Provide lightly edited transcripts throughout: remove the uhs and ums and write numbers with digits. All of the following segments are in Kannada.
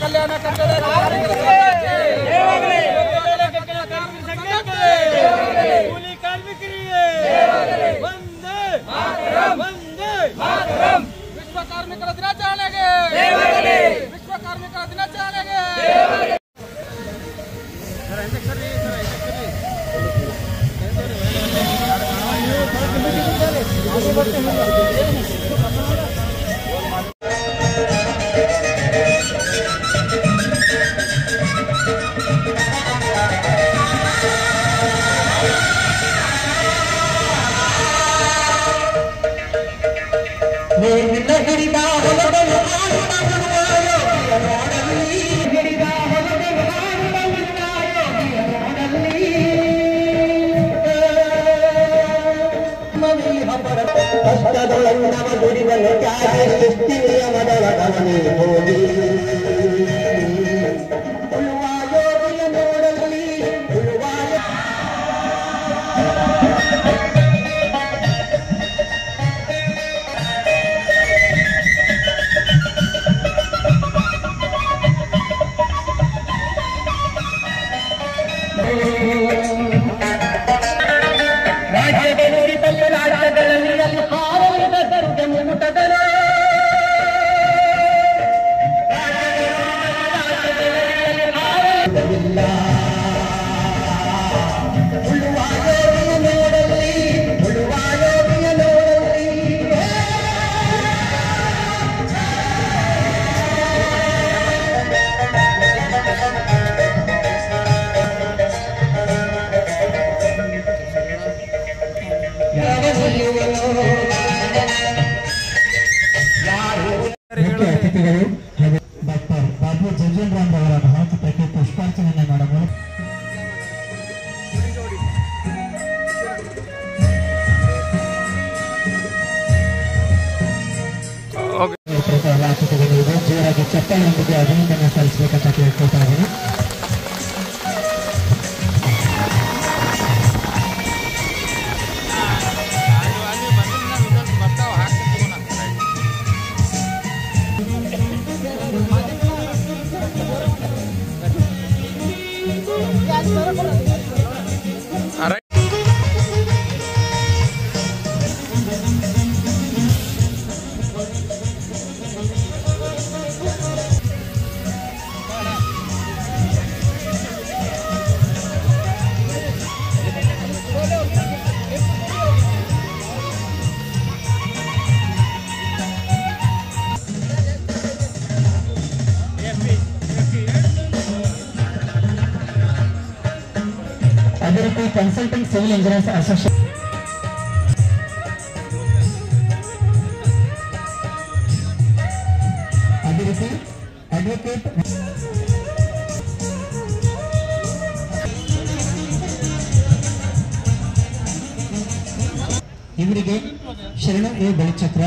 ಕಲ್ಯಾಣ ಕಟ್ಟಡ ಕೂಲಿ ಕಾರ್ಮಿಕರಿಗೆ ವಂದೇ ವಂದೇ ವಿಶ್ವ ಕಾರ್ಮಿಕರ ದಿನಾಚರಣೆಗೆ ವಿಶ್ವ ಕಾರ್ಮಿಕರ ದಿನಾಚರಣೆಗೆ ಕಷ್ಟದೊಳಂದವ ದುಡಿದನು ತ್ಯಾಗಿ ಸೃಷ್ಟಿ ನಿಯಮದೊಳಗವನೇ ಹೋಗಿ ಉಳುವ ಯೋಗಿಯ ನೋಡಲಿ ಉಳುವ ರಾಜ್ಯದ ನುಡಿತಲ್ಲ ರಾಜ್ಯಗಳಲ್ಲಿ ಹಾರವಿದರುಗೆ ಮುಟದರು ಉಳುವ ಯೋಗಿಯ ನೋಡಲಿ ಉಳುವ ಯೋಗಿಯ ನೋಡಲಿ ಮುಖ್ಯ ಅತಿಥಿಗಳು ಡಾಕ್ಟರ್ ಬಾಬು ಜಂಜನ್ರಾಮ್ ಅವರ ಭಾವಚಿತ್ರಕ್ಕೆ ಪುಷ್ಪಾರ್ಚನೆ ಮಾಡಲು ಎಲ್ಲ ಅತಿಥಿಗಳಿಗೂ ಜೋರಾಗಿ ಚಪ್ಪಾಳೆಯೊಂದಿಗೆ ಅಭಿನಂದನೆ ಸಲ್ಲಿಸಬೇಕಂತ ಕೇಳ್ಕೊಳ್ತಾ ಇದ್ದೀನಿ. ಅದೇ ರೀತಿ ಕನ್ಸಲ್ಟೆಂಟ್ ಸಿವಿಲ್ ಇಂಜಿನಿಯರ್ಸ್ ಅಸೋಸಿಯೇಷನ್ ಅದೇ ರೀತಿ ಅಡ್ವೊಕೇಟ್ ಇವರಿಗೆ ಶರಣ ಎ ಬಲಿಚಕ್ರ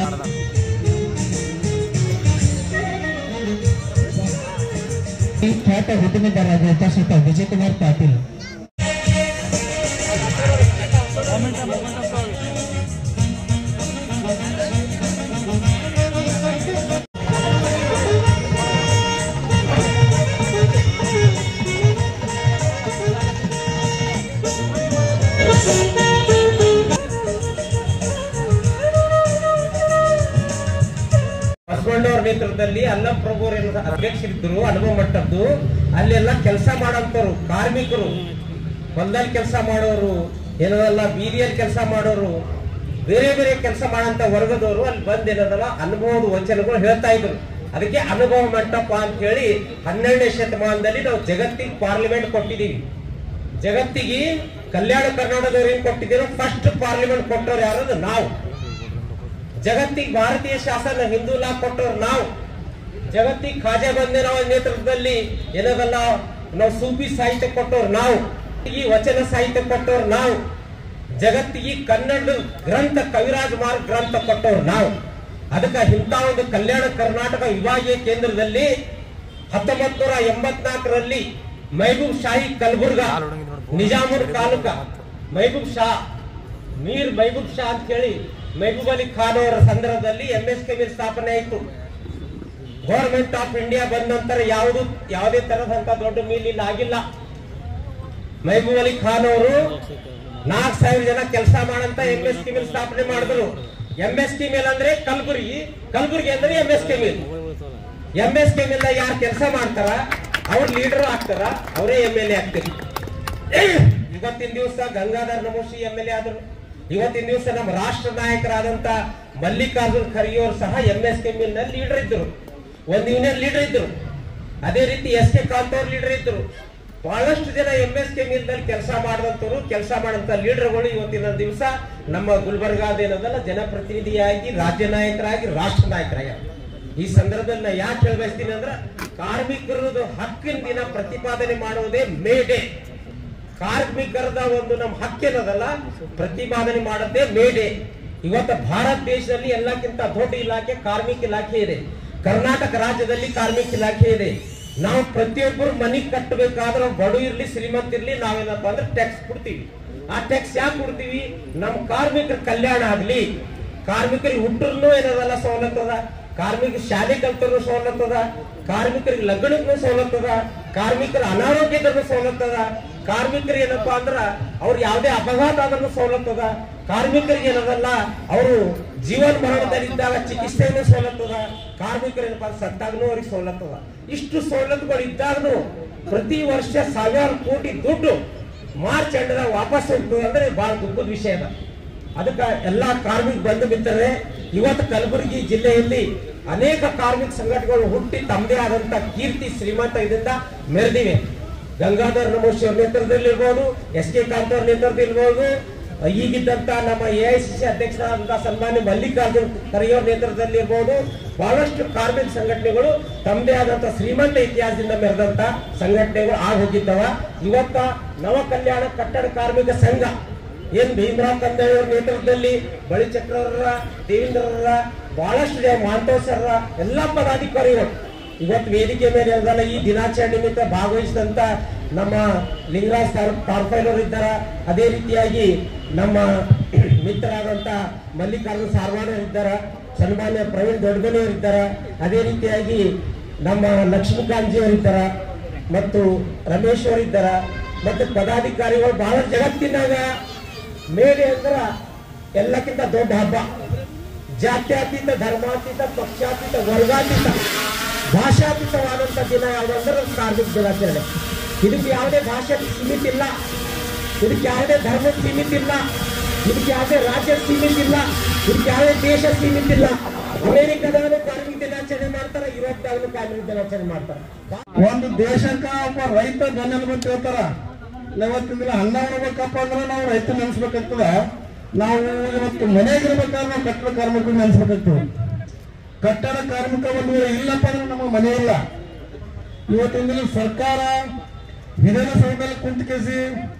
ಖ್ಯಾತ ಉದ್ಯಮಿದಾರರಾದ ಶ್ರೀ ವಿಜಯಕುಮಾರ್ ಪಾಟೀಲ್ ಬಸವಣ್ಣವ್ರ ನೇತೃತ್ವದಲ್ಲಿ ಅಲ್ಲಂ ಪ್ರಭು ಅಧ್ಯಕ್ಷರಿದ್ದರು ಅನುಭವ ಮಟ್ಟದ್ದು. ಅಲ್ಲೆಲ್ಲ ಕೆಲಸ ಮಾಡೋಂಥವ್ರು ಕಾರ್ಮಿಕರು, ಹೊಲದಲ್ಲಿ ಕೆಲಸ ಮಾಡೋರು, ಏನದಲ್ಲ ಬೀದಿಯಲ್ಲಿ ಕೆಲಸ ಮಾಡೋರು, ಬೇರೆ ಬೇರೆ ಕೆಲಸ ಮಾಡೋಂಥ ವರ್ಗದವರು ಅಲ್ಲಿ ಬಂದ್ ಏನದಲ್ಲ ಅನುಭವದ ವಚನಗಳು ಹೇಳ್ತಾ ಇದ್ರು. ಅದಕ್ಕೆ ಅನುಭವ ಮಂಟಪ ಅಂತ ಹೇಳಿ 12ನೇ ಶತಮಾನದಲ್ಲಿ ನಾವು ಜಗತ್ತಿಗೆ ಪಾರ್ಲಿಮೆಂಟ್ ಕೊಟ್ಟಿದ್ದೀವಿ. ಜಗತ್ತಿಗೆ ಕಲ್ಯಾಣ ಕರ್ನಾಟಕದವ್ರು ಏನ್ ಕೊಟ್ಟಿದ್ದೀರೋ ಫಸ್ಟ್ ಪಾರ್ಲಿಮೆಂಟ್ ಕೊಟ್ಟವ್ರು ಯಾರದು ನಾವು. ಜಗತ್ತಿಗೆ ಭಾರತೀಯ ಶಾಸನ ಹಿಂದೂ ಲಾ ಕೊಟ್ಟವ್ರು ನಾವು. ಜಗತ್ತಿಗೆ ಖಾಜಾ ಬಂದೇರಾವ್ ನೇತೃತ್ವದಲ್ಲಿ ಏನದಲ್ಲ ನಾವು ಸೂಫಿ ಸಾಹಿತ್ಯ ಕೊಟ್ಟವ್ರು ನಾವು. ಈ ವಚನ ಸಾಹಿತ್ಯ ಕೊಟ್ಟವ್ರು ನಾವು. ಜಗತ್ತಿಗೆ ಕನ್ನಡ ಗ್ರಂಥ ಕವಿರಾಜ್ ಮಾರ್ಗ್ ಗ್ರಂಥ ಕೊಟ್ಟವ್ರು ನಾವು. ಅದಕ್ಕೆ ಇಂಥ ಒಂದು ಕಲ್ಯಾಣ ಕರ್ನಾಟಕ ವಿಭಾಗೀಯ ಕೇಂದ್ರದಲ್ಲಿ 1984ರಲ್ಲಿ ಮೈಬೂಬ್ ಶಾಹಿ ಕಲಬುರ್ಗಾ ನಿಜಾಮುರ್ ತಾಲೂಕ ಮೈಬೂಬ್ ಶಾ ಮೀರ್ ಮೈಬೂಬ್ ಶಾ ಅಂತ ಹೇಳಿ ಮೈಬೂಬ್ ಅಲಿ ಖಾನ್ ಅವರ ಸಂದರ್ಭದಲ್ಲಿ MSK ಸ್ಥಾಪನೆ ಆಯಿತು. ಗೌರ್ಮೆಂಟ್ ಆಫ್ ಇಂಡಿಯಾ ಬಂದ ನಂತರ ಯಾವುದೇ ತರದಂತ ದೊಡ್ಡ ಮಿಲ್ ಇಲ್ಲಿ ಆಗಿಲ್ಲ. ಮಹಬೂಬ್ ಅಲಿ ಖಾನ್ ಅವರು 4,000 ಜನ ಕೆಲಸ ಮಾಡಂತ MST ಮಿಲ್ ಸ್ಥಾಪನೆ ಮಾಡಿದ್ರು. MST ಮಿಲ್ ಅಂದ್ರೆ ಕಲಬುರ್ಗಿ ಅಂದ್ರೆ MST ಮಿಲ್. MST ಮಿಲ್ ಯಾರು ಕೆಲಸ ಮಾಡ್ತಾರ ಅವ್ರ ಲೀಡರ್ ಆಗ್ತಾರ, ಅವರೇ MLA ಆಗ್ತಾರೆ. ಇವತ್ತಿನ ದಿವಸ ಗಂಗಾಧರ್ ನಮೋಶಿ MLA ಆದ್ರು. ಇವತ್ತಿನ ದಿವಸ ನಮ್ಮ ರಾಷ್ಟ್ರ ನಾಯಕರಾದಂತ ಮಲ್ಲಿಕಾರ್ಜುನ್ ಖರ್ಗೆ ಅವರು ಸಹ MST ಮಿಲ್ ನಲ್ಲಿ ಲೀಡರ್ ಇದ್ರು, ಒಂದು ಯೂನಿಯನ್ ಲೀಡರ್ ಇದ್ರು. ಅದೇ ರೀತಿ SK ಕಾಂತ್ ಅವ್ರ ಲೀಡರ್ ಇದ್ರು. ಬಹಳಷ್ಟು ಜನ MST ಮಿಲ್ ನಲ್ಲಿ ಕೆಲಸ ಮಾಡಿದಂತವ್ರು, ಕೆಲಸ ಮಾಡಂತ ಲೀಡರ್ಗಳು ಇವತ್ತಿನ ದಿವಸ ನಮ್ಮ ಗುಲ್ಬರ್ಗಾದೇನದಲ್ಲ ಜನಪ್ರತಿನಿಧಿಯಾಗಿ, ರಾಜ್ಯ ನಾಯಕರಾಗಿ, ರಾಷ್ಟ್ರ ನಾಯಕರಾಗಿ. ಈ ಸಂದರ್ಭದಲ್ಲಿ ನಾ ಯಾಕೆ ಹೇಳ್ಬಯಸ್ತೀನಿ ಅಂದ್ರೆ, ಕಾರ್ಮಿಕರದು ಹಕ್ಕಿನ ದಿನ ಪ್ರತಿಪಾದನೆ ಮಾಡುವುದೇ ಮೇ ಡೇ. ಕಾರ್ಮಿಕರದ ಒಂದು ನಮ್ಮ ಹಕ್ಕಿನದಲ್ಲ ಪ್ರತಿಪಾದನೆ ಮಾಡುತ್ತೆ ಮೇ ಡೇ. ಇವತ್ತು ಭಾರತ ದೇಶದಲ್ಲಿ ಎಲ್ಲಕ್ಕಿಂತ ದೊಡ್ಡ ಇಲಾಖೆ ಕಾರ್ಮಿಕ ಇಲಾಖೆ ಇದೆ. ಕರ್ನಾಟಕ ರಾಜ್ಯದಲ್ಲಿ ಕಾರ್ಮಿಕ ಇಲಾಖೆ ಇದೆ. ನಾವು ಪ್ರತಿಯೊಬ್ಬರು ಮನೆ ಕಟ್ಟಬೇಕಾದ್ರೆ ಬಡ ಇರ್ಲಿ ಶ್ರೀಮಂತ ಇರ್ಲಿ ನಾವೇನಪ್ಪ ಅಂದ್ರೆ ಟ್ಯಾಕ್ಸ್ ಕೊಡ್ತೀವಿ. ಆ ಟ್ಯಾಕ್ಸ್ ಯಾಕೆ ಕೊಡ್ತೀವಿ? ನಮ್ಮ ಕಾರ್ಮಿಕರ ಕಲ್ಯಾಣ ಆಗ್ಲಿ, ಕಾರ್ಮಿಕರಿಗೆ ಹುಟ್ಟರು ಏನದಲ್ಲ ಸವಲತ್ತದ, ಕಾರ್ಮಿಕ ಶಾಲೆ ಕಲ್ತರು ಸವಲತ್ತದ, ಕಾರ್ಮಿಕರಿಗೆ ಲಗ್ನಕ್ಕೂ ಸವಲತ್ತದ, ಕಾರ್ಮಿಕರ ಅನಾರೋಗ್ಯದಲ್ಲೂ ಸವಲತ್ತದ, ಕಾರ್ಮಿಕರಿಗೆ ಏನಪ್ಪಾ ಅಂದ್ರ ಅವ್ರು ಯಾವುದೇ ಅಪಘಾತ ಆದ್ರೂ ಸವಲತ್ತದ, ಕಾರ್ಮಿಕರಿಗೆ ಏನದಲ್ಲ ಅವರು ಜೀವನ ಮರಣದಲ್ಲಿದ್ದಾಗ ಚಿಕಿತ್ಸೆಯನ್ನು ಸವಲತ್ತದ, ಕಾರ್ಮಿಕರು ಏನಪ್ಪಾ ಸತ್ತಾಗನೂ ಅವ್ರಿಗೆ ಸವಲತ್ತದ. ಇಷ್ಟು ಸವಲತ್ತುಗಳು ಇದ್ದಾಗನು ಪ್ರತಿ ವರ್ಷ 1,000 ಕೋಟಿ ದುಡ್ಡು ಮಾರ್ಚ್ ಎಂಡದಾಗ ವಾಪಸ್ ಹೋಗ್ತದೆ ಅಂದ್ರೆ ಬಹಳ ದುಃಖದ ವಿಷಯ ಅದ. ಅದಕ್ಕೆ ಎಲ್ಲಾ ಕಾರ್ಮಿಕ ಬಂಧು ಮಿತ್ರರೇ, ಇವತ್ತು ಕಲಬುರಗಿ ಜಿಲ್ಲೆಯಲ್ಲಿ ಅನೇಕ ಕಾರ್ಮಿಕ ಸಂಘಟನೆಗಳು ಹುಟ್ಟಿ ತಮ್ಮದೇ ಆದಂತ ಕೀರ್ತಿ ಶ್ರೀಮಂತ ಇದರಿಂದ ಮೆರೆದಿವೆ. ಗಂಗಾಧರ್ ನಮೋಶಿ ಅವ್ರ ನೇತೃತ್ವದಲ್ಲಿ ಇರ್ಬೋದು, SK ಕಾಂತ್ ಅವ್ರ ನೇತೃತ್ವದಲ್ಲಿ ಇರ್ಬೋದು, ಈಗಿದ್ದಂತ ನಮ್ಮ AICC ಅಧ್ಯಕ್ಷರಾದಂತಹ ಸನ್ಮಾನ್ಯ ಮಲ್ಲಿಕಾರ್ಜುನ್ ಖರ್ಗೆ ಅವ್ರ ನೇತೃತ್ವದಲ್ಲಿ ಇರ್ಬೋದು, ಬಹಳಷ್ಟು ಕಾರ್ಮಿಕ ಸಂಘಟನೆಗಳು ತಮ್ಮದೇ ಆದಂತ ಶ್ರೀಮಂತ ಇತಿಹಾಸದಿಂದ ಮೆರೆದಂತ ಸಂಘಟನೆಗಳು ಆಗಿ ಹೋಗಿದ್ದವ. ಇವತ್ತ ನವ ಕಲ್ಯಾಣ ಕಟ್ಟಡ ಕಾರ್ಮಿಕ ಸಂಘ ಏನ್ ಭೀಮರಾವ್ ಕಂದಾಳಿ ಅವ್ರ ನೇತೃತ್ವದಲ್ಲಿ ಬಳಿಚಕ್ರರ, ದೇವೇಂದ್ರರ, ಬಹಳಷ್ಟು ಜನ ಮಾಂತೋಸರ ಎಲ್ಲಾ ಪದಾಧಿಕಾರಿಗಳು ಇವತ್ತು ವೇದಿಕೆ ಮೇಲೆ ಇರೋದಲ್ಲ. ಈ ದಿನಾಚರಣೆ ನಿಮಿತ್ತ ಭಾಗವಹಿಸಿದಂತ ನಮ್ಮ ಲಿಂಗರಾಜ್ ತಾರ್ಫೈಲ್ ಅವರು ಇದ್ದಾರ. ಅದೇ ರೀತಿಯಾಗಿ ನಮ್ಮ ಮಿತ್ರರಾದಂತ ಮಲ್ಲಿಕಾರ್ಜುನ್ ಸಾರ್ವಾಡ್ ಅವರು ಇದ್ದಾರ, ಸನ್ಮಾನ್ಯ ಪ್ರವೀಣ್ ದೊಡ್ಡಗನಿ ಅವರು ಇದ್ದಾರ, ಅದೇ ರೀತಿಯಾಗಿ ನಮ್ಮ ಲಕ್ಷ್ಮೀಕಾಂತ್ ಜಿ ಅವರು ಇದ್ದಾರ, ಮತ್ತು ರಮೇಶ್ ಅವರು ಇದ್ದಾರ, ಮತ್ತು ಪದಾಧಿಕಾರಿಗಳು. ಬಹಳ ಜಗತ್ತಿನಾಗ ಮೇಡೆ ಅಂದ್ರ ಎಲ್ಲಕ್ಕಿಂತ ದೊಡ್ಡ ಹಬ್ಬ. ಜಾತ್ಯತೀತ, ಧರ್ಮಾತೀತ, ಪಕ್ಷಾತೀತ, ವರ್ಗಾತೀತ, ಭಾಷಾತೀತವಾದಂತ ದಿನ ಯಾವುದಂದ್ರೆ ಕಾರ್ಮಿಕ ದಿನಾಚರಣೆ. ಇದಕ್ಕೆ ಯಾವುದೇ ಭಾಷೆ ಸೀಮಿತ ಇಲ್ಲ, ಇದಕ್ಕೆ ಯಾವುದೇ ಧರ್ಮದ ಸೀಮಿತ ಇಲ್ಲ, ಇದಕ್ಕೆ ಯಾವುದೇ ರಾಜ್ಯ ಸೀಮಿತ ಇಲ್ಲ, ಇದಕ್ಕೆ ಯಾವುದೇ ದೇಶ ಸೀಮಿತ ಇಲ್ಲ. ಅಮೆರಿಕದಲ್ಲೂ ಕಾರ್ಮಿಕ ದಿನಾಚರಣೆ ಮಾಡ್ತಾರೆ, ಯುರೋಪ್ದಾಗಲೂ ಕಾರ್ಮಿಕ ದಿನಾಚರಣೆ ಮಾಡ್ತಾರೆ. ಒಂದು ದೇಶಕ್ಕ ಒಬ್ಬ ರೈತ ಬೆನ್ನೆಲುಬು ಹೇಳ್ತಾರ. ಇವತ್ತಿನ ಅನ್ನ ಉಣ್ಬೇಕಪ್ಪ ಅಂದ್ರೆ ನಾವು ರೈತ ನೆನೆಸ್ಬೇಕಾಗ್ತದ. ನಾವು ಇವತ್ತು ಮನೆಯಾಗಿರ್ಬೇಕಾದ್ರೆ ನಾವು ಕಟ್ಟಡ ಕಾರ್ಮಿಕರು ನೆನೆಸ್ಬೇಕಾಗ್ತದೆ. ಕಟ್ಟಡ ಕಾರ್ಮಿಕ ಒಂದು ಇಲ್ಲಪ್ಪ ಅಂದ್ರೆ ನಮ್ಮ ಮನೆ ಇಲ್ಲ. ಇವತ್ತಿನ ದಿನ ಸರ್ಕಾರ ವಿಧಾನಸೌಧದಲ್ಲಿ ಕುಂತ ಕೇಸಿ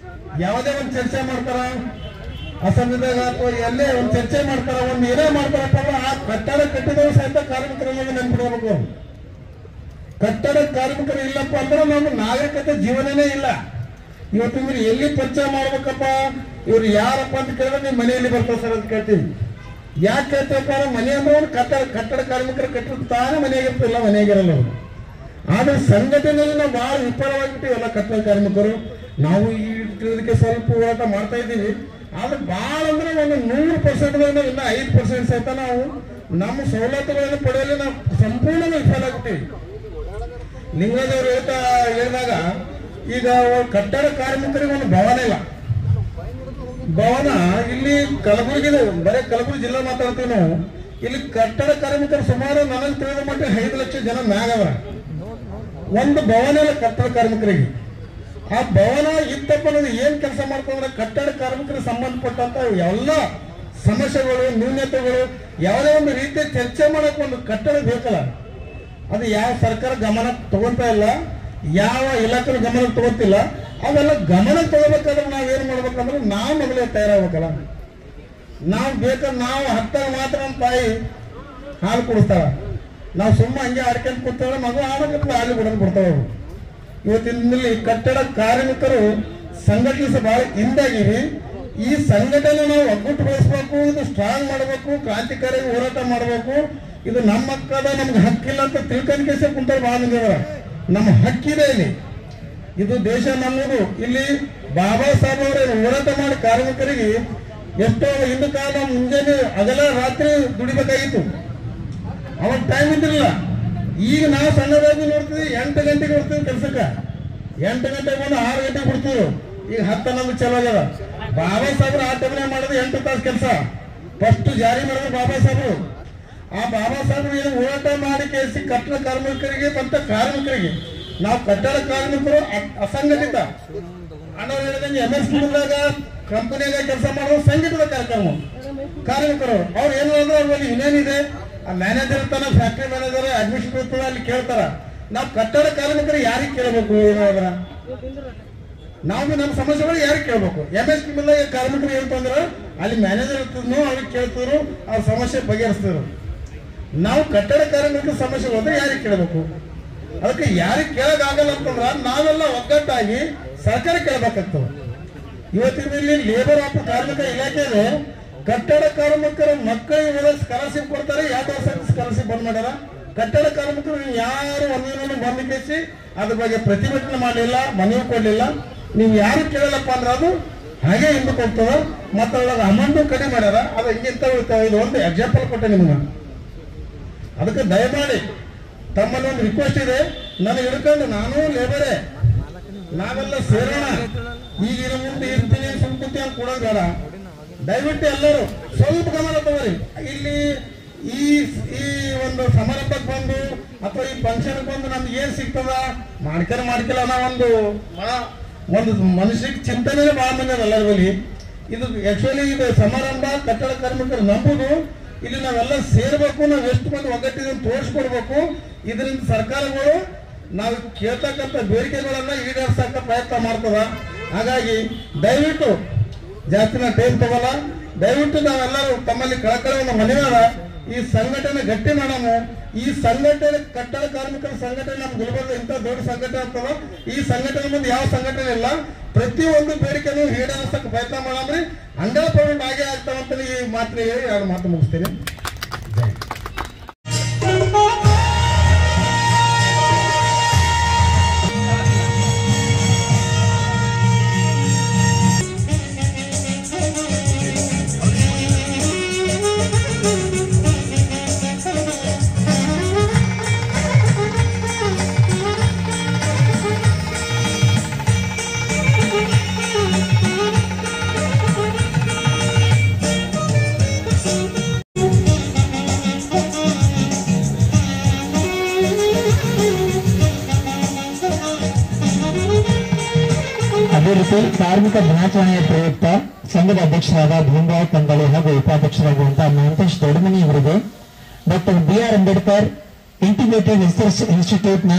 ಯಾವುದೇ ಒಂದು ಚರ್ಚೆ ಮಾಡ್ತಾರ, ಅಸಂವಿಧಾನ ಅಥವಾ ಎಲ್ಲೇ ಒಂದು ಚರ್ಚೆ ಮಾಡ್ತಾರ, ಒಂದು ಏನೇ ಮಾಡ್ತಾರಪ್ಪ ಅಂದ್ರೆ ಆ ಕಟ್ಟಡ ಕಟ್ಟಿದವರು ಸಹಿತ ಕಾರ್ಮಿಕರಲ್ಲಿ ನೆನ್ಪಿಡಬೇಕು. ಕಟ್ಟಡ ಕಾರ್ಮಿಕರು ಇಲ್ಲಪ್ಪ ಅಂದ್ರೆ ನಮ್ಮ ನಾಗರಿಕತೆ ಜೀವನನೇ ಇಲ್ಲ. ಇವತ್ತಿನ ಎಲ್ಲಿ ಪರಿಚಯ ಮಾಡ್ಬೇಕಪ್ಪ, ಇವ್ರು ಯಾರಪ್ಪ ಅಂತ ಕೇಳಿದ್ರೆ ನೀವು ಮನೆಯಲ್ಲಿ ಬರ್ತಾರ ಸರ್ ಅಂತ ಕೇಳ್ತೀವಿ. ಯಾಕೆ ಕೇಳ್ತೀವಪ್ಪ, ಮನೆ ಅಂದ್ರೆ ಒಂದು ಕಟ್ಟಡ ಕಾರ್ಮಿಕರು ಕಟ್ಟಿದ ತಾನೇ ಮನೆಯಾಗಿರ್ತಿಲ್ಲ, ಮನೆಯಾಗಿರಲ್ಲ ಅವರು. ಆದ್ರೆ ಸಂಘಟನೆಯಲ್ಲಿ ನಾವು ಬಹಳ ವಿಫಲವಾಗಿಬಿಟ್ಟಿವಿ ಎಲ್ಲ ಕಟ್ಟಡ ಕಾರ್ಮಿಕರು. ನಾವು ಇದಕ್ಕೆ ಸ್ವಲ್ಪ ಹೋರಾಟ ಮಾಡ್ತಾ ಇದ್ದೀವಿ. ಆದ್ರೆ ಬಹಳ ಅಂದ್ರೆ ಒಂದು 100% ಇಲ್ಲ 5% ಸಹಿತ ನಾವು ನಮ್ಮ ಸವಲತ್ತುಗಳನ್ನು ಪಡೆಯಲು ನಾವು ಸಂಪೂರ್ಣ ವಿಫಲ ಆಗ್ಬಿಟ್ಟಿವಿ. ಲಿಂಗದವರು ಹೇಳಿದಾಗ ಈಗ ಕಟ್ಟಡ ಕಾರ್ಮಿಕರಿಗೆ ಒಂದು ಭವನ ಇಲ್ಲ. ಭವನ ಇಲ್ಲಿ ಕಲಬುರಗಿ, ಬರೀ ಕಲಬುರಗಿ ಜಿಲ್ಲಾ ಮಾತಾಡ್ತೀವಿ ನಾವು. ಇಲ್ಲಿ ಕಟ್ಟಡ ಕಾರ್ಮಿಕರು ಸುಮಾರು ನನಗೆ ತಿಳಿದ ಮಟ್ಟ 5 ಲಕ್ಷ ಜನ ಮ್ಯಾಗವ. ಒಂದು ಭವನ ಇಲ್ಲ ಕಟ್ಟಡ ಕಾರ್ಮಿಕರಿಗೆ. ಆ ಭವನ ಇತ್ತಪ್ಪ ಅನ್ನೋದು ಏನ್ ಕೆಲಸ ಮಾಡ್ಕೊಂಡ್ರೆ ಕಟ್ಟಡ ಕಾರ್ಮಿಕರಿಗೆ ಸಂಬಂಧಪಟ್ಟಂತ ಎಲ್ಲ ಸಮಸ್ಯೆಗಳು, ನ್ಯೂನತೆಗಳು, ಯಾವುದೇ ಒಂದು ರೀತಿಯ ಚರ್ಚೆ ಮಾಡಕ್ ಒಂದು ಕಟ್ಟಡ ಬೇಕಲ್ಲ. ಅದು ಯಾವ ಸರ್ಕಾರ ಗಮನ ತಗೊಂತಾ ಇಲ್ಲ, ಯಾವ ಇಲಾಖೆ ಗಮನ ತಗೋತಿಲ್ಲ. ಅವೆಲ್ಲ ಗಮನ ತಗೋಬೇಕಾದ್ರೆ ನಾವೇನ್ ಮಾಡ್ಬೇಕಂದ್ರೆ ನಾವು ಮೊದಲೇ ತಯಾರಾಗಬೇಕಲ್ಲ. ನಾವು ಬೇಕಾದ್ರೆ ನಾವು ಹತ್ತಾಗ ಮಾತ್ರ ನಮ್ಮ ತಾಯಿ ಹಾಲು ಕುಡಿಸ್ತಾಳ, ನಾವು ಸುಮ್ಮ ಹಂಗೆ ಆಡ್ಕೊಂಡು ಕೂತಾಳ, ಮಗು ಆಡೋಕೆ ಹಾಲು ಬಿಡೋದು ಬಿಡ್ತಾವ. ಇವತ್ತಿನಲ್ಲಿ ಕಟ್ಟಡ ಕಾರ್ಮಿಕರು ಸಂಘಟಿಸ ಬಹಳ ಹಿಂದಾಗಿವಿ. ಈ ಸಂಘಟನೆ ನಾವು ಒಗ್ಗಟ್ಟುಗೊಳಿಸಬೇಕು, ಇದು ಸ್ಟ್ರಾಂಗ್ ಮಾಡಬೇಕು, ಕ್ರಾಂತಿಕಾರಿ ಹೋರಾಟ ಮಾಡಬೇಕು. ಇದು ನಮ್ಮ ಹಕ್ಕದ, ನಮ್ಗೆ ಹಕ್ಕಿಲ್ಲ ಅಂತ ತಿಳ್ಕೊಂಡ್ಕೇಸೆ ಕುಂತಾರೆ ಬಹಳ ಮಂದಿ ಅದರ. ನಮ್ಮ ಹಕ್ಕಿದೆ ಇಲ್ಲಿ, ಇದು ದೇಶ ನಮ್ಮದು. ಇಲ್ಲಿ ಬಾಬಾ ಸಾಹೇಬ್ ಅವರ ಹೋರಾಟ ಮಾಡಿ ಕಾರ್ಮಿಕರಿಗೆ ಎಷ್ಟೋ ಹಿಂದ ಕಾಲ ಮುಂಜಾನೆ ಹಗಲ ರಾತ್ರಿ ದುಡಿಬೇಕಾಗಿತ್ತು, ಅವಾಗ ಟೈಮ್ ಇದ್ದಿರಲಿಲ್ಲ. ಈಗ ನಾವು ಸಣ್ಣದಾಗಿ ನೋಡ್ತೀವಿ 8 ಗಂಟೆಗೆ ಬರ್ತೀವಿ ಕೆಲ್ಸಕ್ಕೆ, 8 ಗಂಟೆಗೆ ಬಂದು 6 ಗಂಟೆಗೆ ಬಿಡ್ತೀವಿ. ಈಗ 10-11 ಚಲೋ ಆಗ್ಯದ. ಬಾಬಾ ಸಾಹೇಬ್ರು ಆ ಟೈಮ್ನಾಗ ಮಾಡಿದ್ರೆ 8 ತಾಸು ಕೆಲಸ ಫಸ್ಟ್ ಜಾರಿ ಮಾಡಿದ್ರು ಬಾಬಾ ಸಾಹೇಬ್ರು. ಆ ಬಾಬಾ ಸಾಹೇಬ್ರು ಏನು ಹೋರಾಟ ಮಾಡಿ ಕೇಸಿ ಕಟ್ಟಡ ಕಾರ್ಮಿಕರಿಗೆ ಮತ್ತು ಕಾರ್ಮಿಕರಿಗೆ, ನಾವು ಕಟ್ಟಡ ಕಾರ್ಮಿಕರು ಅಸಂಘಟಿತ ಅನ್ನೋರು ಹೇಳಿದಂಗೆ MSPದಾಗ ಕಂಪನಿಯಾಗ ಕೆಲಸ ಮಾಡೋದು ಸಂಘಟಿತ ಕಾರ್ಮಿಕರು. ಅವ್ರು ಏನು ಅಂದ್ರೆ ಅವ್ರಲ್ಲಿ ಯೂನಿಯನ್ ಇದೆ, ಆ ಮ್ಯಾನೇಜರ್ ಇರ್ತಾನೆ, ಫ್ಯಾಕ್ಟ್ರಿ ಮ್ಯಾನೇಜರ್, ಅಡ್ಮಿನಿಸ್ಟ್ರೇಟರ್ ಇರ್ತಾನೆ, ಅಲ್ಲಿ ಕೇಳ್ತಾರ. ನಾವು ಕಟ್ಟಡ ಕಾರ್ಮಿಕರು ಯಾರಿಗೆ ಕೇಳಬೇಕು? ಏನಾದ್ರ ನಾವು ನಮ್ಮ ಸಮಸ್ಯೆಗಳು ಯಾರಿಗೆ ಕೇಳಬೇಕು? MSP ಮೇಲೆ ಕಾರ್ಮಿಕರು ಹೇಳ್ತಂದ್ರ ಅಲ್ಲಿ ಮ್ಯಾನೇಜರ್ ಇರ್ತಿದ್ನು, ಅವ್ರಿಗೆ ಕೇಳ್ತಿದ್ರು, ಅವ್ರ ಸಮಸ್ಯೆ ಬಗೆಹರಿಸ್ತಿದ್ರು. ನಾವು ಕಟ್ಟಡ ಕಾರ್ಮಿಕರ ಸಮಸ್ಯೆ ಹೋದ್ರೆ ಯಾರಿಗೆ ಕೇಳಬೇಕು? ಅದಕ್ಕೆ ಯಾರಿಗೆ ಕೇಳೋಕ್ಕಾಗಲ್ಲ ಅಂತಂದ್ರ ನಾವೆಲ್ಲ ಒಗ್ಗಟ್ಟಾಗಿ ಸರ್ಕಾರ ಕೇಳಬೇಕಾಗ್ತದೆ. ಇವತ್ತಿನ ಇಲ್ಲಿ ಲೇಬರ್ ಆಫ್ ಕಾರ್ಮಿಕ ಇಲಾಖೆ ಇದೆ, ಕಟ್ಟಡ ಕಾರ್ಮಿಕರ ಮಕ್ಕಳಿಗೆ ಸ್ಕಾಲರ್ಶಿಪ್ ಕೊಡ್ತಾರೆ. 2 ವರ್ಷ ಸ್ಕಾಲರ್ಶಿಪ್ ಬಂದ್ ಮಾಡ್ಯಾರ. ಕಟ್ಟಡ ಕಾರ್ಮಿಕರು ಯಾರು ಒಂದಿನ ಬಂದು ಕೇಸಿ ಅದ್ರ ಬಗ್ಗೆ ಪ್ರತಿಭಟನೆ ಮಾಡಲಿಲ್ಲ, ಮನವಿ ಕೊಡ್ಲಿಲ್ಲ. ನೀವು ಯಾರು ಕೇಳಲ್ಲಪ್ಪ ಅಂದ್ರೆ ಅದು ಹಾಗೆ ಹಿಂದಕ್ಕೆ ಹೋಗ್ತದ. ಮತ್ತೆ ಅದ್ರಾಗ ಅಮೌಂಟು ಕಡಿಮೆ ಮಾಡ್ಯಾರ, ಅದು ಹಿಂಗಿಂತ ಉಳಿತಾವ. ಇದು ಒಂದು ಎಕ್ಸಾಂಪಲ್ ಕೊಟ್ಟೆ ನಿಮ್ಗೆ. ಅದಕ್ಕೆ ದಯಮಾಡಿ ತಮ್ಮಲ್ಲಿ ಒಂದು ರಿಕ್ವೆಸ್ಟ್ ಇದೆ, ನನಗೆ ಹಿಡ್ಕೊಂಡು ನಾನು ಲೇಬರೇ, ನಾವೆಲ್ಲ ಸೇರೋಣ. ಈಗಿನ ಮುಂದೆ ಇರ್ತೀನಿ ಸುಮ್ಕುತ್ತಿ ಅಂತ ಕೊಡೋದು ಬೇಡ. ದಯವಿಟ್ಟು ಎಲ್ಲರೂ ಸ್ವಲ್ಪ ಗಮನ ತಗೋರಿ. ಇಲ್ಲಿ ಈ ಒಂದು ಸಮಾರಂಭಕ್ಕೆ ಬಂದು ಅಥವಾ ಈ ಫಂಕ್ಷನ್ಗೆ ಬಂದು ನಮ್ಗೆ ಏನ್ ಸಿಗ್ತದ ಮಾಡ್ಕಿಲ್ಲ ಅನ್ನೋ ಒಂದು ಮನುಷ್ಯಕ್ಕೆ ಚಿಂತನೆ ಬಹಳ ಮಂದಿ ಎಲ್ಲರಲ್ಲಿ. ಇದು ಆಕ್ಚುಲಿ ಇದು ಸಮಾರಂಭ ಕಟ್ಟಡ ಕಾರ್ಮಿಕರು ನಂಬುದು. ಇಲ್ಲಿ ನಾವೆಲ್ಲ ಸೇರ್ಬೇಕು, ನಾವು ಎಷ್ಟು ಮಂದಿ ಒಗ್ಗಟ್ಟಿದೆ ತೋರಿಸ್ಕೊಡ್ಬೇಕು. ಇದರಿಂದ ಸರ್ಕಾರಗಳು ನಾವು ಕೇಳ್ತಕ್ಕಂಥ ಬೇಡಿಕೆಗಳನ್ನ ಈಡೇರಿಸಕ್ಕ ಪ್ರಯತ್ನ ಮಾಡ್ತದ. ಹಾಗಾಗಿ ದಯವಿಟ್ಟು ಜಾಸ್ತಿನ ಟೈಮ್ ತಗೋಲ್ಲ. ದಯವಿಟ್ಟು ನಾವೆಲ್ಲರೂ ತಮ್ಮಲ್ಲಿ ಕಳಕಳಿ ಒಂದು ಮನವಿಯಾದ, ಈ ಸಂಘಟನೆ ಗಟ್ಟಿ ಮಾಡೋಣ. ಈ ಸಂಘಟನೆ ಕಟ್ಟಡ ಕಾರ್ಮಿಕರ ಸಂಘಟನೆ ನಮ್ಮ ಗುಲ್ಬರ್ಗ ಇಂಥ ದೊಡ್ಡ ಸಂಘಟನೆ ಆಗ್ತದ. ಈ ಸಂಘಟನೆ ಮುಂದೆ ಯಾವ ಸಂಘಟನೆ ಇಲ್ಲ. ಪ್ರತಿಯೊಂದು ಬೇಡಿಕೆನೂ ಈಡೇರಿಸಕ್ಕೆ ಪ್ರಯತ್ನ ಮಾಡಮ್ರಿ. 100% ಆಗೇ ಆಗ್ತಾವಂತ ಈ ಮಾತ್ರ ಹೇಳಿ 2 ಮಾತು ಮುಗಿಸ್ತೇನೆ. ಅದೇ ರೀತಿ ಕಾರ್ಮಿಕ ದಿನಾಚರಣೆಯ ಪ್ರಯುಕ್ತ ಸಂಘದ ಅಧ್ಯಕ್ಷರಾದ ಭೀಮರಾವ್ ತಂಗಳಿ ಹಾಗೂ ಉಪಾಧ್ಯಕ್ಷರಾಗುವಂತಹ ಮಹಂತೇಶ್ ದೊಡ್ಡಮನಿ ಅವರಿಗೆ doctor BR Ambedkar integrated research ಇನ್ಸ್ಟಿಟ್ಯೂಟ್ನ